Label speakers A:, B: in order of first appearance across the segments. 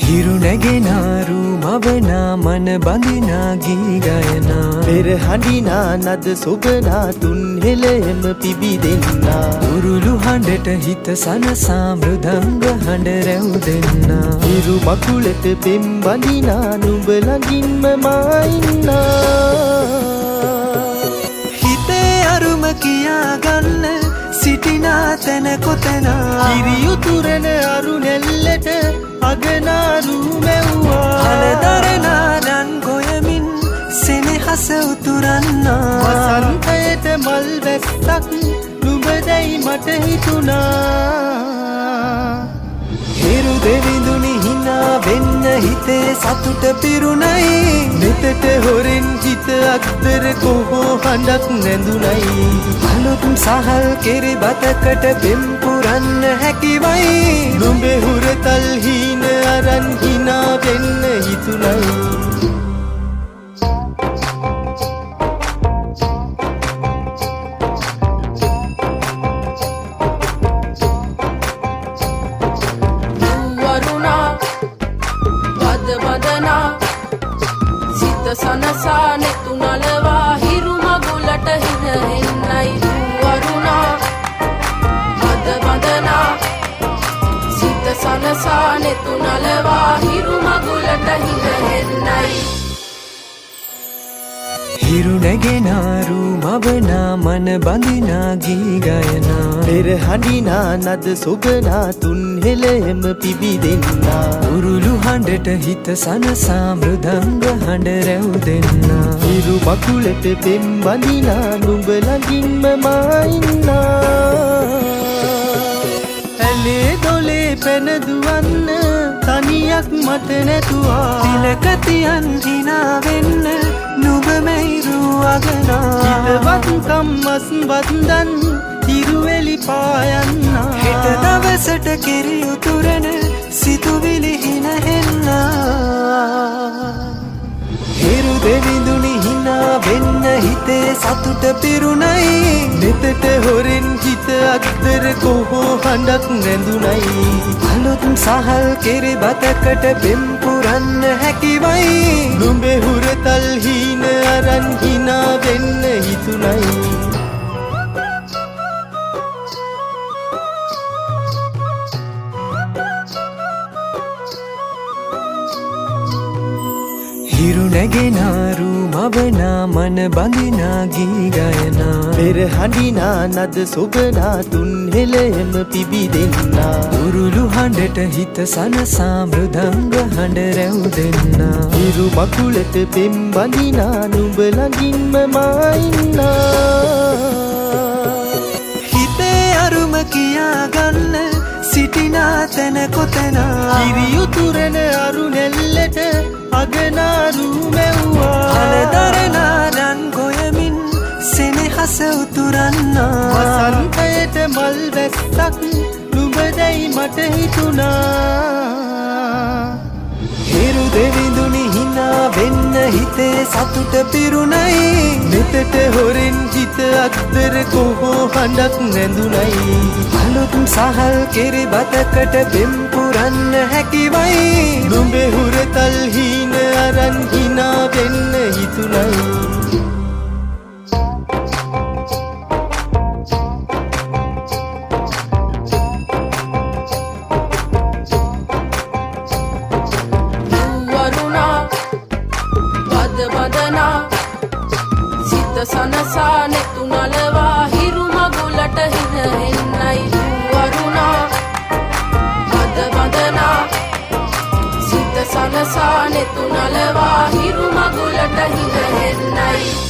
A: හිරු නැගෙනාරු මවනා මන බඳිනා ගී ගයනා
B: පෙර හඬිනා නද සොබනා තුන් හෙළෙම පිබිදෙන්නා
A: උරුළු හඬට හිත සනසා මෘදංග හඬ රැව් දෙන්නා
B: හිරු මකුලට පෙම් බඳිනා නුඹ ළඟින්ම මා ඉන්නා
A: හිතේ අරුම කියාගන්න සිටිනා තැන කොතැනා
B: කිරියුතුරන අරු නෙල්ලට අගනාරු මැව්වා
A: හලදරනාදන් ගොයමින් සෙනෙහස උතුරන්නා
B: වසන්තයට මල් වැස්සක් නුඹදැයි මට හිතුණා
A: හිරු දෙවිඳුනි හිනා වෙන්න හිතේ සතුට පිරුණයි
B: මෙතට හොරෙන් හිත අක්දර කොහෝ හඬක් නැඳුනයි
A: අලුත් සහල් කෙරි බතකට පෙම් පුරන්න හැකිවයි
B: නුඹේ හුරතල් හීන අරන් හිනා වෙන්න හිතුණයි
C: සනසා නෙතු නලවා හිරු මගුලට හින හෙන්නයි වරුණා මද බඳනා සිත සනසා නෙතු නලවා හිරු මගුලට හින හෙන්නයි
A: හිරු නැගෙනාරු මවනා මන බඳිනා ගී ගයනා
B: පෙර හඬිනා නද සොබනා තුන් හෙළෙම පිබිදෙන්නා
A: උරුළු හඬට හිත සනසා මෘදංග හඬ රැව් දෙන්නා
B: හිරු මකුලට පෙම් බඳිනා නුඹ ළඟින්ම මා ඉන්නා ඇලේ දොලේ පැන දුවන්න තනියක් මට නැතුවා
A: තිලක තියන් හිනා වෙන්න නුඹ මෙයිරු අගනා
B: හිතවත් කම්මස් වන්දන් හිරුවෙලි පායන්නා
A: හෙට දවසට කිරි උතුරන සිතුවිලි හින හෙන්නා හිරු දෙවිඳුනි හිනා වෙන්න හිතේ සතුට පිරුණයි
B: මෙතට හොරෙන් හිත අක්දර කොහෝ හඬක් නැඳුනයි
A: අලුත් සහල් කෙරි බතකට පෙම් පුරන්න හැකිවයි
B: නුඹේ හුරතල් හීන අරන් හිනා වෙන්න හිතුණයි
A: හිරු නැගෙනාරු මවනා මන බඳිනා ගී ගයනා
B: පෙර හඬිනා නද සොබනා තුන් හෙළෙම පිබිදෙන්නා
A: උරුළු හඬට හිත සනසා මෘදංග හඬ රැව් දෙන්නා
B: හිරු මකුලට පෙම් බඳිනා නුඹ ළඟින්ම මා ඉන්නා
A: හිතේ අරුම කියාගන්න සිටිනා තැන කොතැනා
B: කිරියුතුරන අරු නෙල්ලට අගනාරු මැව්වා
A: හලදරනාදන් ගොයමින් සෙනෙහස උතුරන්නා
B: වසන්තයට මල් වැස්සක් නුඹදැයි මට හිතුණා
A: හිරු දෙවිඳුනි හිනා වෙන්න හිතේ සතුට පිරුණයි
B: මෙතට හොරෙන් හිත අක්දර කොහෝ හඬක් නැඳුනයි
A: අලුත් සහල් කෙරි බතකට පෙම් පුරන්න හැකිවයි
B: නුඹේ හුරතල් හීන අරන් හිනා වෙන්න හිතුණයි
C: සනසා නෙතු නලවා හිරු මගුලට හින හෙන්නයි වරුණා මද බඳනා සිත සනසා නෙතු නලවා හිරු මගුලට හින හෙන්නයි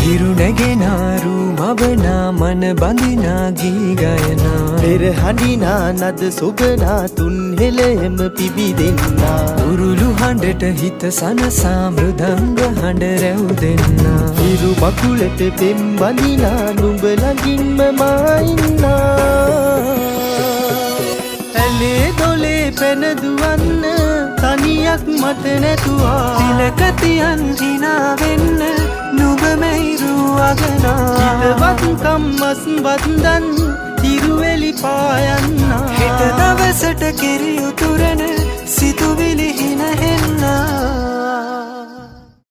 A: හිරු නැගෙනාරු මවනා මන බඳිනා ගී ගයනා
B: පෙර හඬිනා නද සොබනා තුන් හෙළෙම පිබිදෙන්නා
A: උරුළු හඬට හිත සනසා මෘදංග හඬ රැව් දෙන්නා
B: හිරු මකුලට පෙම් බඳිනා නුඹ ළඟින්ම මා ඉන්නා ඇලේ දොලේ පැන දුවන්න තනියක් මට නැතුවා
A: තිලක තියන් හිනා වෙන්න නුඹ මෙයිරු අගනා
B: හිතවත් කම්මස් වන්දන් හිරුවෙලි පායන්නා
A: හෙට දවසට කිරි උතුරන පුරන